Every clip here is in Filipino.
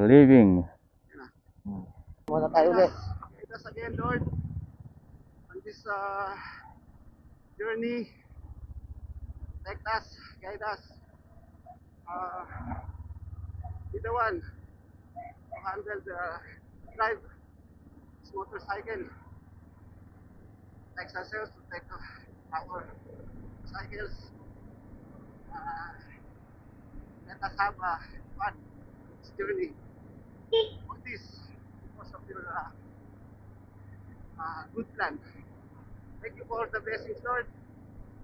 living. Muna tayo ulit. Guide us again, Lord, on this journey. Protect us, guide us. Be the one to handle the drive this motorcycle. Protect ourselves, protect our cycles. Let us have fun this journey. All this because of your good plan. Thank you for the blessings, Lord.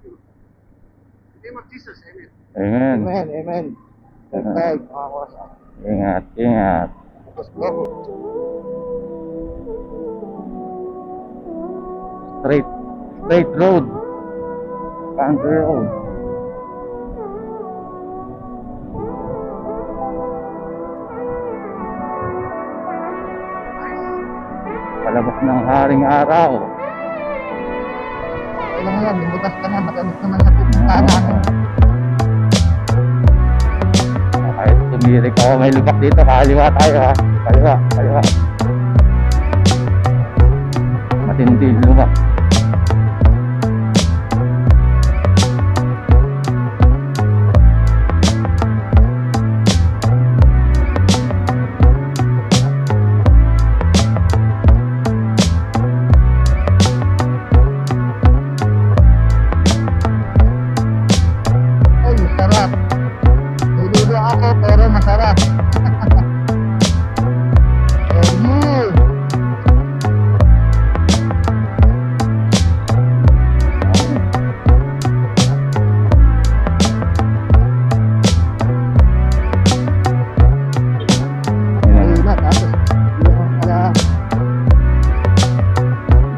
In the name of Jesus, amen. Amen. Amen, amen. Okay, mga boss. Ingat, ingat. Let's go. Straight road. Country road. Palabas ng haring araw. Okay lang yan, lumutas ka na, magamit naman sa pupuntahan namin. Kahit tumirik ako, may lubak dito. Kaliwa tayo ha. Kaliwa. Matindi lubak. Ay, masarap. Nililo ako pero masarap.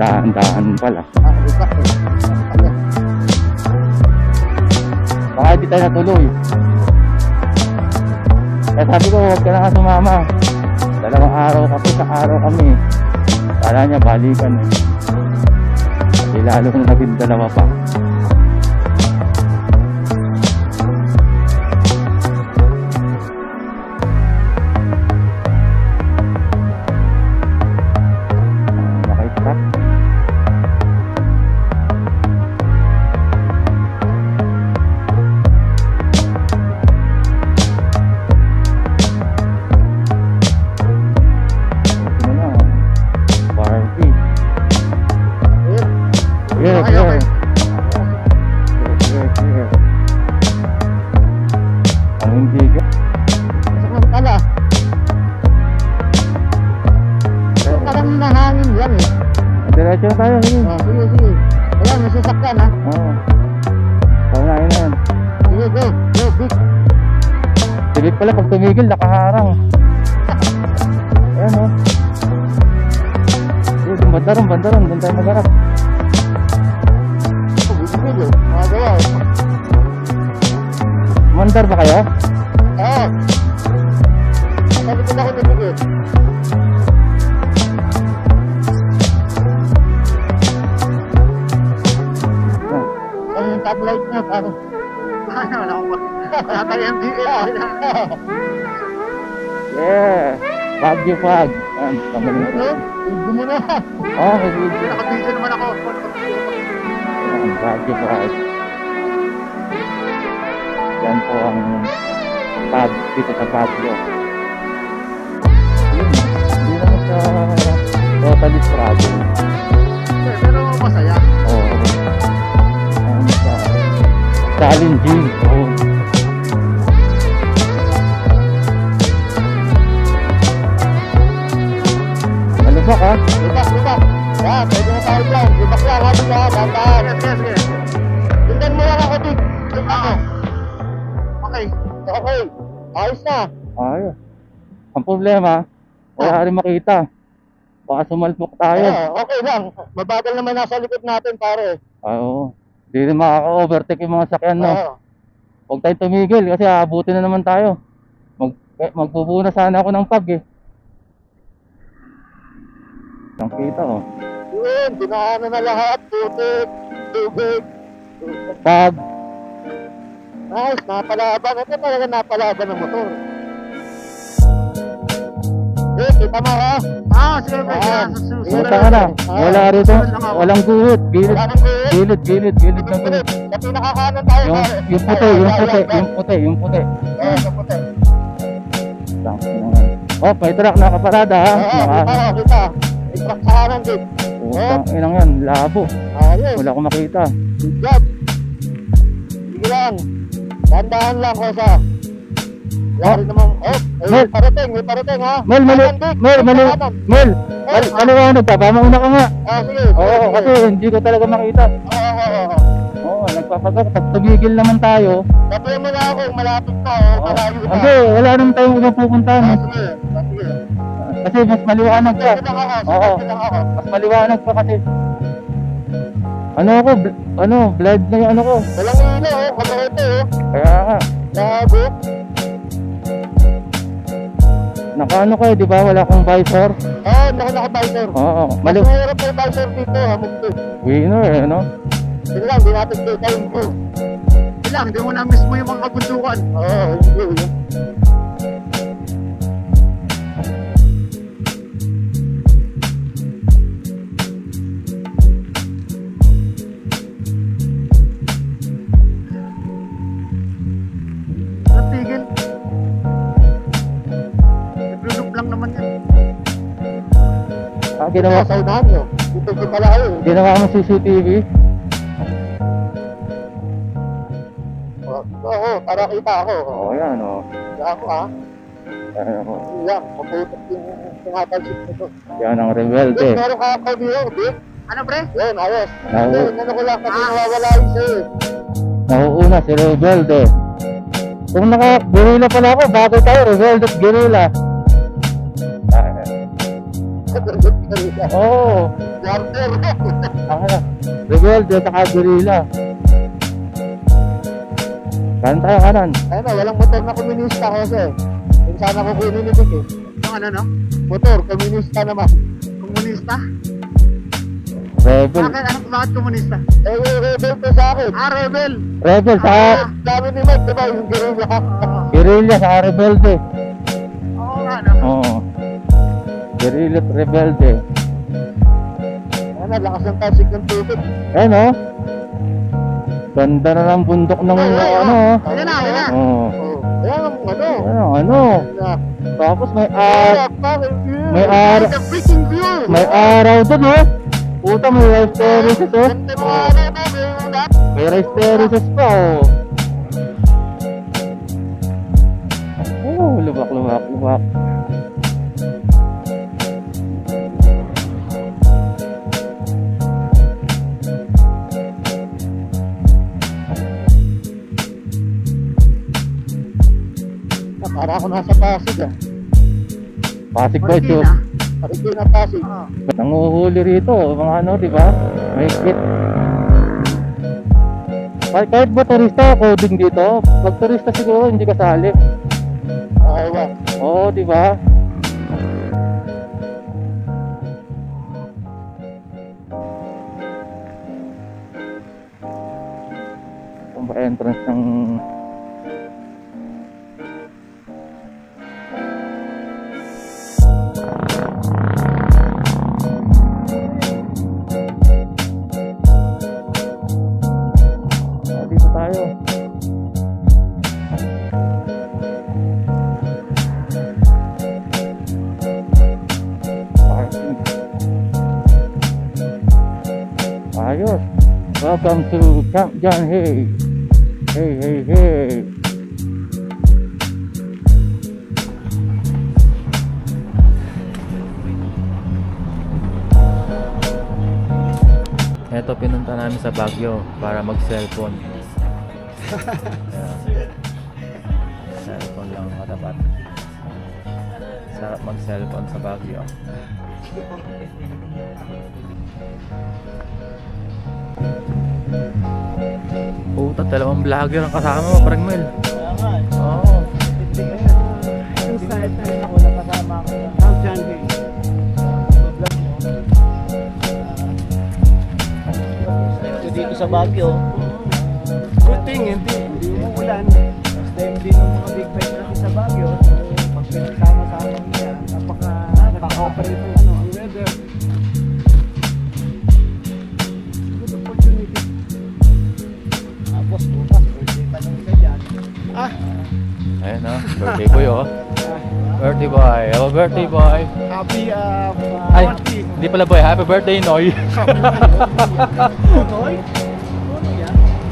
Dahan-dahan pala. Baka di tayo natuloy. Kaya sabi ko, huwag ka na nga sumama. 2 araw kasi, sa araw kami. Kala niya balikan eh. Kasi lalo kung naging 2 pa. Naka-stop. Yeah. Ang hindi ka. Masarap pala. Parang nahangin yan eh. Diretso na tayo. Sige. Sige. Ayan, may sasakyan ha. Oo. Paunahin na yan. Sige, go, big. Silip pala pag tumigil, nakaharang. Ayan o. Sige, bandaron. Doon tayo magharap. Bigil, magawa eh. Mandar ba kayo? Oo. Nakalikod ako na bigil. Ano yung top light na parang? Wala tayo MDA. Yeah. Baguio flag. Ayan, kamaling. Ano? Hindi mo na. Oo, may video. Nakabidyo naman ako. Ayan, Baguio flag. Yan po ang pub dito sa Baguio. Yun, hindi naman sa totally travel. Pero masaya. Oo. Ayan sa challenging. Oo. Malubak ha? Lubak. Yan, pwede na tayo dyan. Lubak lang, habi na, dantaan. Sige. Tingnan mo lang ako, Dick. Tingnan ako. Okay. Okay, ayos na. Ayos. Ang problema, wala rin makita. Baka sumalpok tayo. Okay lang. Mabagal naman nasa likod natin, pare. Oo. Hindi rin makaka-overtake yung mga sakyan, no? Oo. Huwag tayo tumigil kasi aabutin na naman tayo. Magpupuna sana ako ng pag eh. Ang kita oh. Yun, dinaanan na lahat. Putik, tubig. Pag. Nice, napalaban. Ito talaga napalaban ng motor. kita mo ha. Sige, pre. Susunod. Pumunta ka na. Wala rito. Walang guhit. Gilid. Gilid na guhit. Sa pinakakanan tayo. Yung puti. Oo, sa puti. Oh, may truck nakaparada ha. Kita. May truck sa kanan din. Putang inang yan, labo. Ayos. Wala akong makita. Good job. Sige lang. Dahan-dahan lang, Kosa. Wala rin naman. Mel. May parating ha. Mel, maliwanag ka ba? Mauna ka nga. Sige. Oo, kasi hindi ko talaga makita. Oo, nagpapagod. Pag tumigil naman tayo. Sabihin mo na ako, malapit na. Malayo na. Hindi, wala naman tayong ibang pupuntahan. Sige. Kasi mas maliwanag ka. Oo, mas maliwanag ka kasi. Blood na yung ano ko. Walang ilo, kabahote Kaya nga. Labo. Nakaano kayo, di ba? Wala akong visor. Naka-visor. Oo. Mas mahirap yung visor dito, hamog to. Winner eh, no? Sige lang, di natin kita yung go. Hindi mo na-miss mo yung mga kabundukan. Yun. Natigil. Naglulup lang naman yan. Ginawa Sa unahan nyo. Dito kita lang yun. Ginawa mo CCTV. Oo, para kita ako. Oo, yan o. Kaya ako ha. Yan, maputot yung tinatalsik nito. Yan ang rebelde. Meron ka ako dito, Ano, pre? Yun, ayos. Naku. Ano ko lang kasi nawawala yun sa'yo. Nauuna si rebelde. Kung naka-guerrilla pala ako, bago tayo, rebelde at guerrilla. Oo. Quarter. Rebelde at guerrilla. Kanan tayo, kanan. Ayun na, walang motor na komunista kasi. Yung sana ko kunin ni Vic eh. Yung ano? Motor, komunista naman. Komunista? Rebel. Bakit komunista? Rebel to sa akin. Rebel. Rebel sa Dami ni Mike, diba? Yung guerrilla. guerrilla sa rebelde. Oo nga, no? Oo. Guerrilla at rebelde. Ano, lakas ng tasik ng tubig. Ayun o. Ganda na ng bundok ng ano. Ayan na. Oo. Ayan ang Ano. Tapos may May araw. The freaking view. May araw doon oh. Puta, may rice terraces oh. May rice terraces pa oh. Oh, lubak. Para ako nasa Pasig ah. Pasig ba ito? Pasig na Pasig. Nanguhuli rito, mga ano, di ba? May kit. Kahit ba turista, coding dito? Pag turista siguro, hindi kasali. Ayaw. Oo, di ba? Kung ba entrance ng... Dito tayo. Parking. Ayos. Welcome to Camp John Hay. Hey. Ito, pinunta namin sa Baguio para mag-cellphone. Cellphone lang katapat. Sarap mag-cellphone sa Baguio. Puta, dalawang vlogger ang kasama mo, parang Mel. Oo. Yung style na rin ako na kasama ko. Camp John Hay. Dito sa Baguio. Good thing, hindi umuulan. Basta hindi ng mga big bike natin sa Baguio. So, pag pinagsama-sama niya, napaka Napaka-operate ang weather. Good opportunity. Tapos bukas, birthday pa lang ka dyan. Ayun o, birthday boy oh. Birthday boy, happy birthday boy. Happy Ay, 40. hindi pala boy, happy birthday Noy. Noy?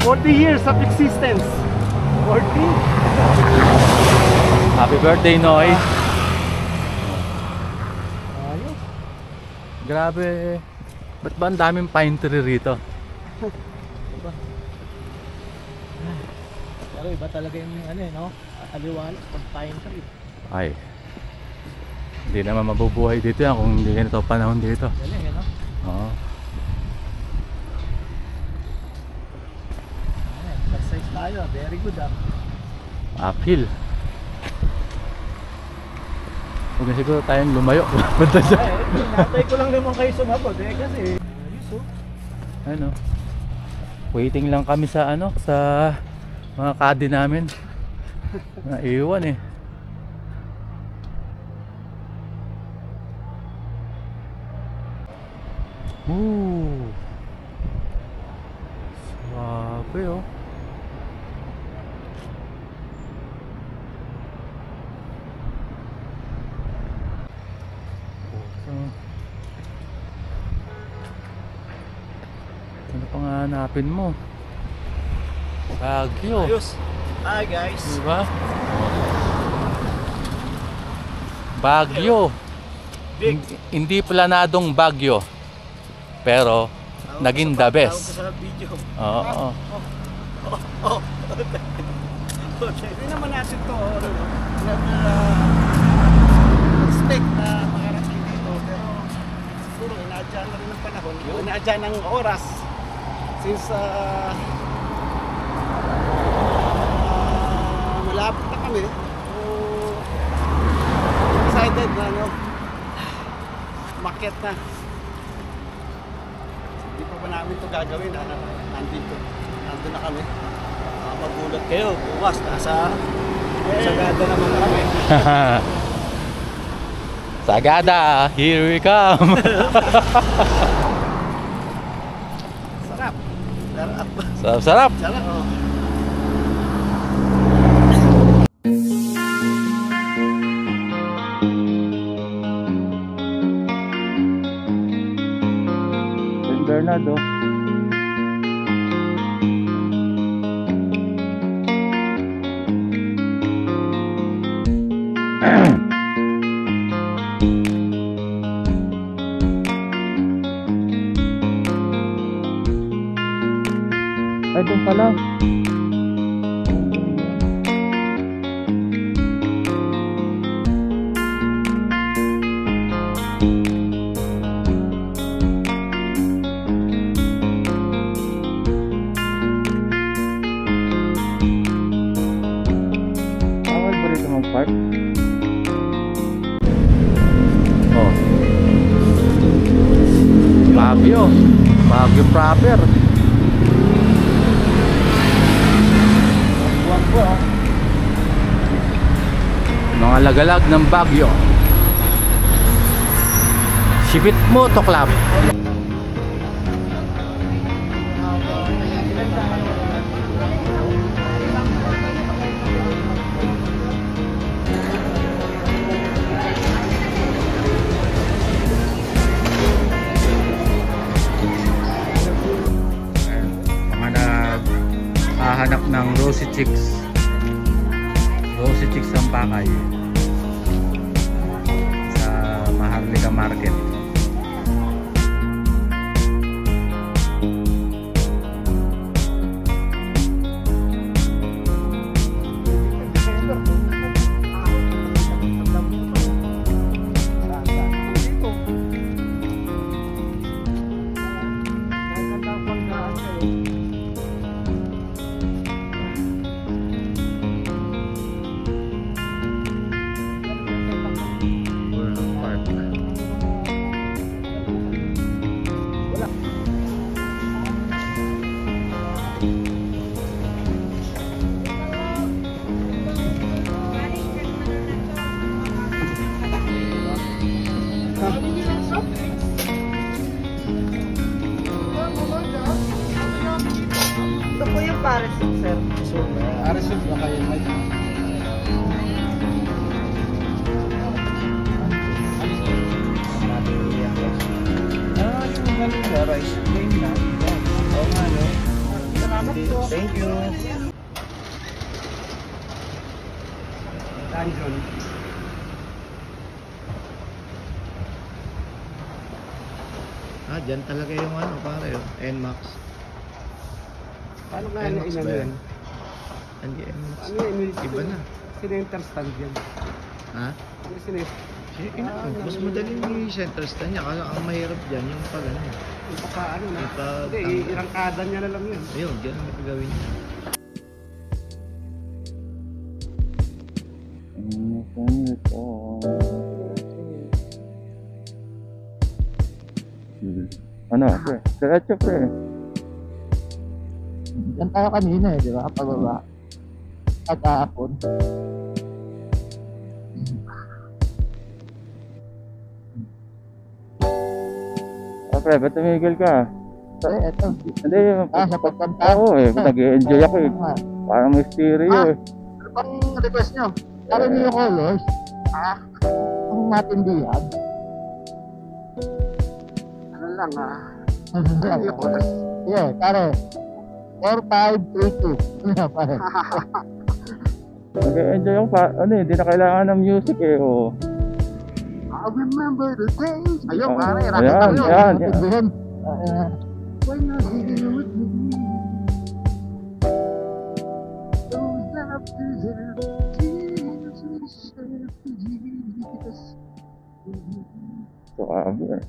40 years of existence. 40? Happy birthday Noy. Ayos. Grabe, ba't ba ang daming pine tree rito? Pero iba talaga yung ano no? Aliwanag pag pine tree. Ay, hindi naman mabubuhay dito yan kung hindi ganito panahon dito. Galing ano? Oo. Exercise tayo, very good Uphill. Huwag na siguro tayong lumayo. Banda siya. Natay ko lang naman kayo sumabot kasi ayos Ano? Waiting lang kami sa ano, sa mga kadi namin. Naiwan eh. Swabe oh. Ano pang hanapin mo? Baguio. Ayos. Hi guys. Diba? Baguio. Big. Hindi planadong Baguio. Pero naging the best. Sa video. Oo. Hindi naman natin to expect na makarating dito pero siguro inaadyan na rin ng panahon, inaadyan ng oras since malapit na kami. So excited na market na. Hindi pa ba namin ito gagawin nandun na kami. Magulat kayo, bukas nasa Sagada naman kami. Sagada, here we come. Sarap. Sarap. Sarap-sarap. Sarap. Oh. San Bernardo. Ay, doon pala. Bawal ba rito mag-park? Oh. Baguio. Baguio proper. Mga lagalag ng Baguio. Sipit mo to club. Mga naghahanap ng Rosy Chicks. Rosy Chicks ang pakay sa Maharlika Market. po yung parachute, sir? So, Arisol ba kayo may? Yung kanina, rice plain na. Oo nga, no? Salamat po. Thank you. Tanjon. Dyan talaga yung ano, pare, NMAX. Paano nga NMAX inano ba yan? yan? Hindi NMAX. Ano yung Iba na. Center stand yan? Ha? Ano center? Mas madaling yung center stand niya. Kasi ang mahirap dyan yung pag ano. Yung pa ano na? Yung pa- Hindi, irangkada niya na lang yun. Ayun, dyan ang gagawin niya. Ano? Diretso pre. Yan tayo kanina eh, di ba? Pababa. At kahapon. Pre, ba't tumigil ka? Eto. Hindi, Sa pagkanta. ako eh, nag-i-enjoy ako eh. Parang may stereo eh. Ano pang request nyo? Para niyo colors. Ang matindihan. Ano lang Ano yung colors? Yeah, pare. 4-5-3-2. Ano pare? Nag-i-enjoy ako pa, ano eh, hindi na kailangan ng music eh, oh. I remember the days. Ayun, Oh, pare. ayan, Rakit tayo. ayan, Matindihan. When I see you with me. Those laughter and tears we shed for years. So, eh.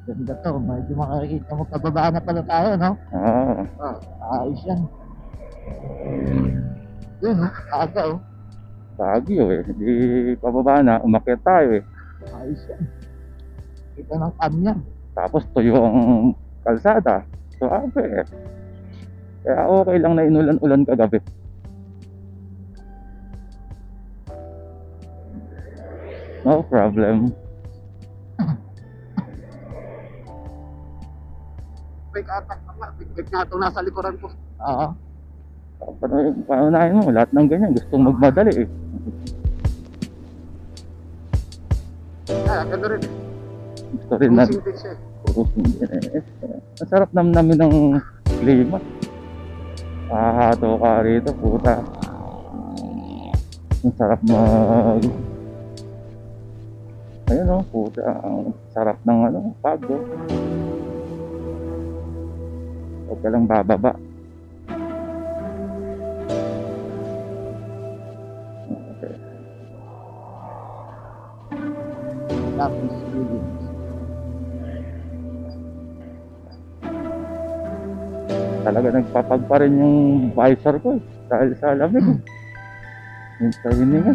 Ganda to, medyo makikita mo pababa na pala tayo, no? Oo. Ayos yan. Yun, no? Aga, oh. Baguio eh, hindi pababa na, umakyat tayo eh. Ayos yan. Kita ng kanyan. Tapos tuyo ang kalsada. So, eh. Kaya okay lang na inulan-ulan kagabi. No problem. Big attack naman. Big nga itong nasa likuran ko. Oo. Paunahin mo, lahat ng ganyan, gustong magmadali eh. Ganda rin eh. Gusto rin na. Pusing din siya eh. Ang sarap namin ng klima. Hahato ka rito, puta. Ang sarap mag... Ayun o, puta. Ang sarap ng ano, pagod. Huwag ka lang bababa. Okay. Tapos, feelings. Talaga nagpapag pa rin yung visor ko eh. Dahil sa lamig eh. Yung sa hininga.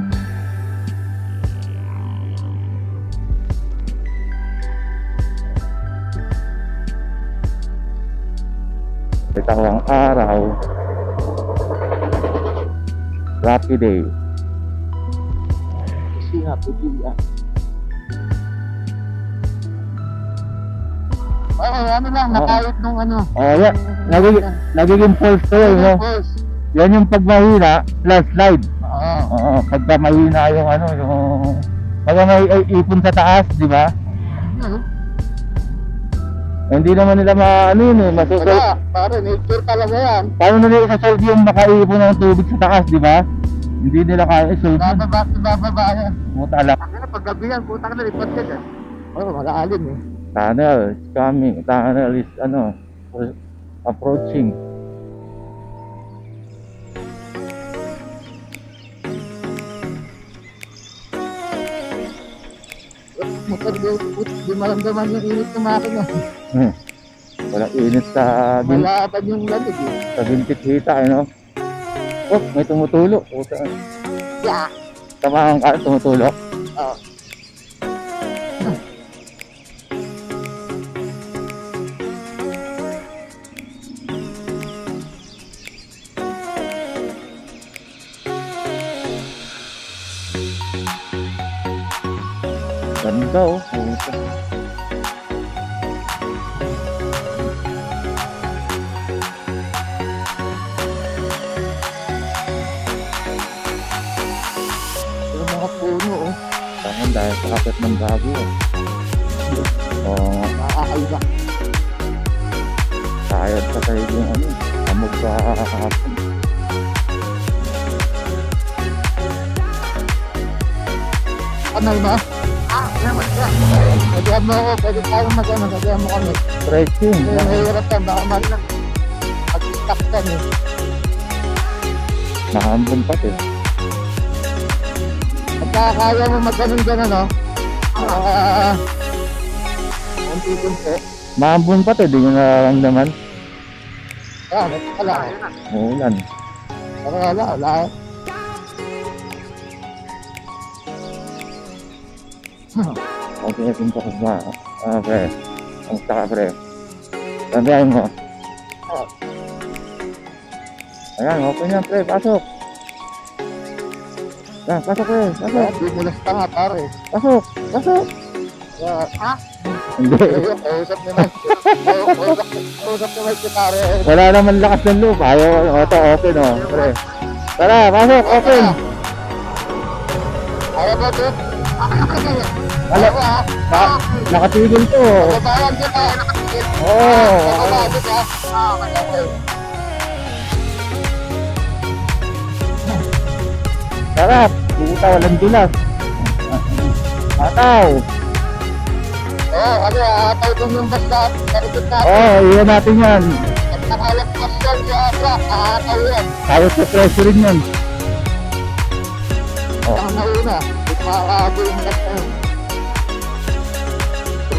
Bitawang araw. Rocky day. Kasi nga, pagila. Ano lang, nakayot nung ano. Oh, yan. Nagiging false to yun, no? Pulse. Yan yung pag mahina, plus slide. Oo. Oo, pagka mahina yung ano, yung... Pagka may ipon sa taas, di ba? Hindi naman nila maano yun eh, masusol. Wala, pare, nature talaga yan. Paano nila isasolve yung makaipon ng tubig sa taas, di ba? Hindi nila kaya isolve yun. Bababa yan. Puta lang. Ano, paggabi yan, putang na, lipat ka dyan. Oo, mag-aalim eh. Tunnel is coming. Tunnel is ano, approaching. Motor di maramdaman yung init ng makina. Walang init sa Malaban yung lamig eh. sa bintit hita, no? Oh, may tumutulo. Puta. Yeah. Tama ang tumutulo. Oo. Ganda oh. Puta. Yung mga puno, oh. Tangan dahil sa kapit ng bago oh. Oh, Nakakaiba. sayad sa kayo yung ano. Amog sa kakapon. Kanal ba? Naman ka. Sabihan mo ako, pwede tayo mag-ano, sabihan mo kami. Stretching. Kaya mahirap yan, baka mag-stop ka eh. Nakahambon pati. Pagka kaya mo mag-ganon-ganon, no? Kunti-kunti. Mahambon pati, di nyo nararamdaman. Wala. Uulan. Wala. Okay, pinto ko ba? Okay. Kamusta ka, pre? Sabihan mo. Ayan, open yan, pre. Pasok. Ayan, pasok, pre. Pasok. Bimulas ka nga, pare. Pasok. Pasok. Ha? Hindi. Kausap naman. Kausap naman si pare. Wala naman lakas ng loob. Ayaw, auto, open, oh. Pre. Tara, pasok. Open. Ayaw ba ito? Wala. Nakatigil to. Babayan kita, nakatigil. Oo. Babayan kita. Okay. Sarap. Puta, walang dulas. Ataw. Ano, ataw dun yung basta. Karikot natin. Oo, iyan natin yan. At nakalagpas yan si Abra. Ataw yan. Tayo sa pressure rin yan. Ang nauna. Ito makakago yung basta.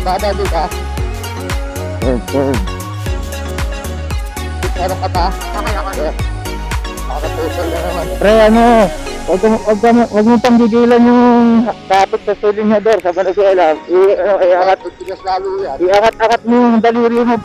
Bada dito. Curve. Ano ka ba? Nakatutol na naman. Pre, ano, wag mo pang gigilan yung kapit sa silinyador sa Venezuela. Tigas lalo yan. Iangat-angat mo yung daliri mo.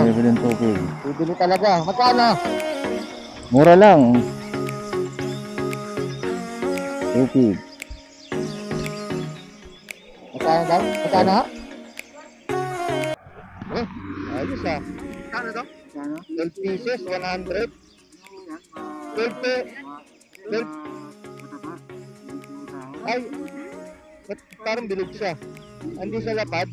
Bibili ng tubig. Bibili talaga. Magkano? Mura lang. Tubig. Magkano daw? Magkano? Ayos ah. Magkano daw? 12 pieces, 100. 12 pe. 12. Ay, ba't parang bilog siya? Andi sa lapad?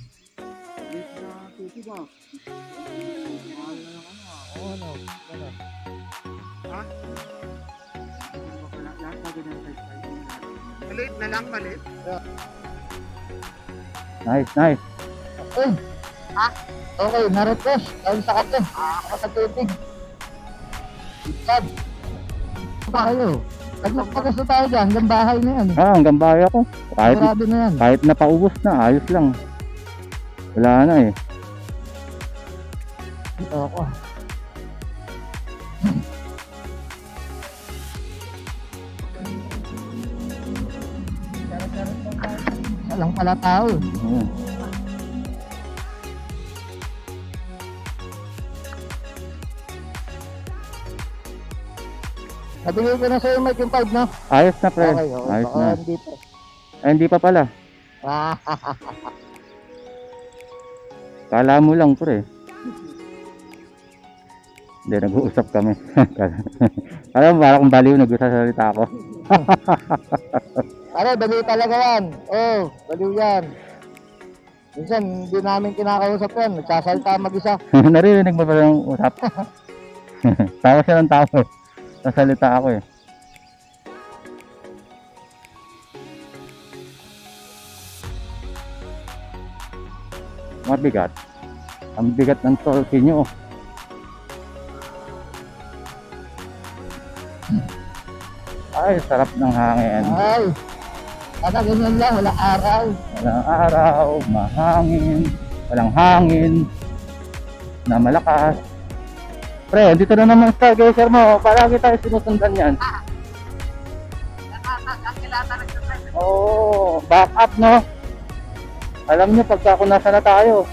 Maliit na lang, maliit. Nice. Okay, na-request. Ayun sa kape. Ako sa tubig. Ikan. Tayo. Nagpagpas na tayo dyan. Hanggang bahay na yan. Hanggang bahay ako. Sigurado na yan. Kahit napaubos na, ayos lang. Wala na eh. Dito ako. Isa lang pala tao. Ayan. Nabigay ko na sa'yo mic yung 5, no? Ayos na, pre. Okay. Ayos Baka na. hindi pa. Ay, hindi pa pala. Ah, Kala mo lang, pre. Hindi, nag-uusap kami. Alam mo, parang baliw, nagsasalita ako. ano, baliw talaga yan. Oh, baliw yan. Minsan, hindi namin kinakausap yan. Nagsasalita mag-isa. Naririnig mo pa yung usap? Tawa siya ng tao eh. Nasalita ako eh. Mabigat. Ang bigat ng tolki nyo. Ay, sarap ng hangin. Ay, ano ganyan lang, wala araw. Walang araw, mahangin, walang hangin, na malakas. Pre, dito na naman stargazer mo. Palagi tayo sinusundan yan. Ang kilata nagsasabi. Oo, back up, no? Alam nyo, pagka kung nasa na tayo.